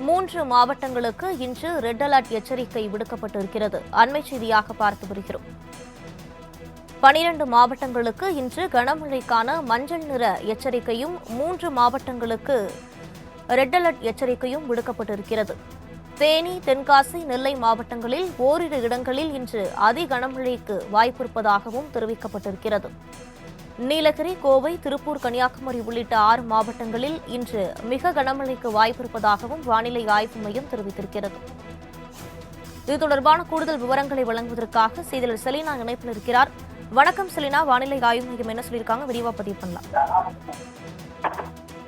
3 மாவட்டங்களுக்கு இன்று red alert எச்சரிக்கை விடுக்கப்பட்டிருக்கிறது. அண்மை செய்தியாக பார்த்து வருகிறோம். 12 மாவட்டங்களுக்கு இன்று கனமழைக்கான மஞ்சள் நிற எச்சரிக்கையும் 3 மாவட்டங்களுக்கு ரெட் அலர்ட் எச்சரிக்கையும் விடுக்கப்பட்டிருக்கிறது. தேனி, தென்காசி, நெல்லை மாவட்டங்களில் ஓரிரு இடங்களில் இன்று அதி கனமழைக்கு வாய்ப்பிருப்பதாகவும் தெரிவிக்கப்பட்டிருக்கிறது. நீலகிரி, கோவை, திருப்பூர், கன்னியாகுமரி உள்ளிட்ட 6 மாவட்டங்களில் இன்று மிக கனமழைக்கு வாய்ப்பிருப்பதாகவும் வானிலை ஆய்வு மையம் தெரிவித்திருக்கிறது. இது தொடர்பான கூடுதல் விவரங்களை வழங்குவதற்காக செய்தியாளர் செலினா இணைப்பில் இருக்கிறார். வணக்கம் செலினா, வானிலை ஆய்வு மையம் என்ன சொல்லியிருக்காங்க, விரிவா பதிவு பண்ணலாம்.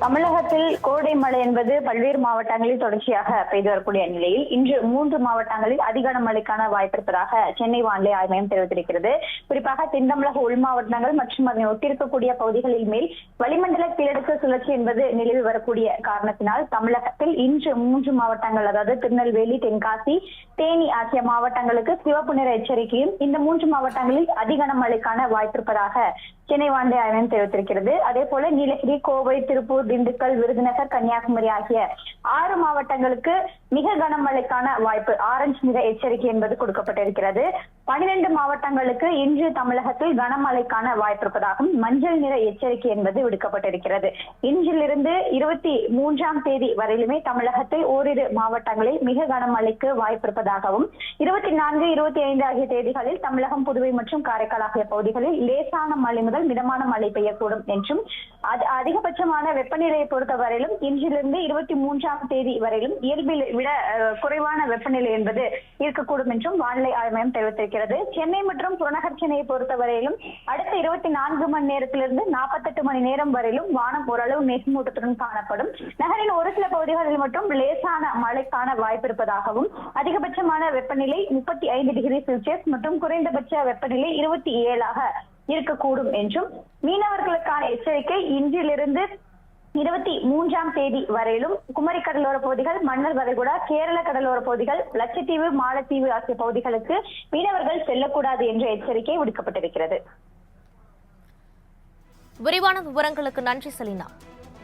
தமிழகத்தில் கோடை மழை என்பது பல்வேறு மாவட்டங்களில் தொடர்ச்சியாக பெய்து வரக்கூடிய நிலையில் இன்று 3 மாவட்டங்களில் அதிக மழைக்கான வாய்ப்பிருப்பதாக சென்னை வானிலை ஆய்வு மையம் தெரிவித்திருக்கிறது. குறிப்பாக தென் தமிழக உள் மாவட்டங்கள் மற்றும் அதனை ஒட்டியிருக்கக்கூடிய பகுதிகளில் மேல் வளிமண்டல கீழடுக்கு சுழற்சி என்பது நிலவி வரக்கூடிய காரணத்தினால் தமிழகத்தில் இன்று 3 மாவட்டங்கள், அதாவது திருநெல்வேலி, தென்காசி, தேனி ஆகிய மாவட்டங்களுக்கு சிவப்பு நிற எச்சரிக்கையும் இந்த 3 மாவட்டங்களில் அதிக மழைக்கான வாய்ப்பிருப்பதாக சென்னை வானிலை ஆய்வு மையம் தெரிவித்திருக்கிறது. அதே போல நீலகிரி, கோவை, திருப்பூர், திண்டுக்கல், விருதுநகர், கன்னியாகுமரி ஆகிய 6 மாவட்டங்களுக்கு மிக கனமழைக்கான வாய்ப்பு, ஆரஞ்சு நிற எச்சரிக்கை என்பது கொடுக்கப்பட்டிருக்கிறது. 12 மாவட்டங்களுக்கு இன்று தமிழகத்தில் கனமழைக்கான வாய்ப்பிருப்பதாகவும் மஞ்சள் நிற எச்சரிக்கை என்பது விடுக்கப்பட்டிருக்கிறது. இன்றிலிருந்து 23ஆம் தேதி வரையிலுமே தமிழகத்தில் ஓரிரு மாவட்டங்களில் மிக கனமழைக்கு வாய்ப்பிருப்பதாகவும் 24, 25 ஆகிய தேதிகளில் தமிழகம், புதுவை மற்றும் காரைக்கால் ஆகிய பகுதிகளில் லேசான மழை முதல் மிதமான மழை பெய்யக்கூடும் என்றும், அதிகபட்சமான வெப்பநிலையை பொறுத்தவரையிலும் இன்றிலிருந்து 23ஆம் தேதி வரையிலும் இயல்பில் விட குறைவான வெப்பநிலை என்பது இருக்கக்கூடும் என்றும் வானிலை ஆய்வு மையம் தெரிவித்திருக்கிறது. சென்னை மற்றும் புறநகர் சென்னையை பொறுத்தவரையிலும் அடுத்த 24 மணி நேரத்திலிருந்து 48 மணி நேரம் வரையிலும் வானம் ஓரளவு மேகமூட்டத்துடன் காணப்படும். நகரின் ஒரு சில பகுதிகளில் மட்டும் லேசான மழைக்கான வாய்ப்பு இருப்பதாகவும் அதிகபட்சமான வெப்பநிலை 35 டிகிரி செல்சியஸ் மற்றும் குறைந்தபட்ச வெப்பநிலை 27ஆக இருக்கக்கூடும் என்றும், மீனவர்களுக்கான எச்சரிக்கை இன்றிலிருந்து 23ஆம் தேதி வரையிலும் குமரி கடலோர பகுதிகள், மன்னார் வளைகுடா, கேரள கடலோர பகுதிகள், லட்சத்தீவு, மாலத்தீவு ஆகிய பகுதிகளுக்கு மீனவர்கள் செல்லக்கூடாது என்ற எச்சரிக்கை விடுக்கப்பட்டிருக்கிறது. விரிவான விவரங்களுக்கு நன்றி செலினா.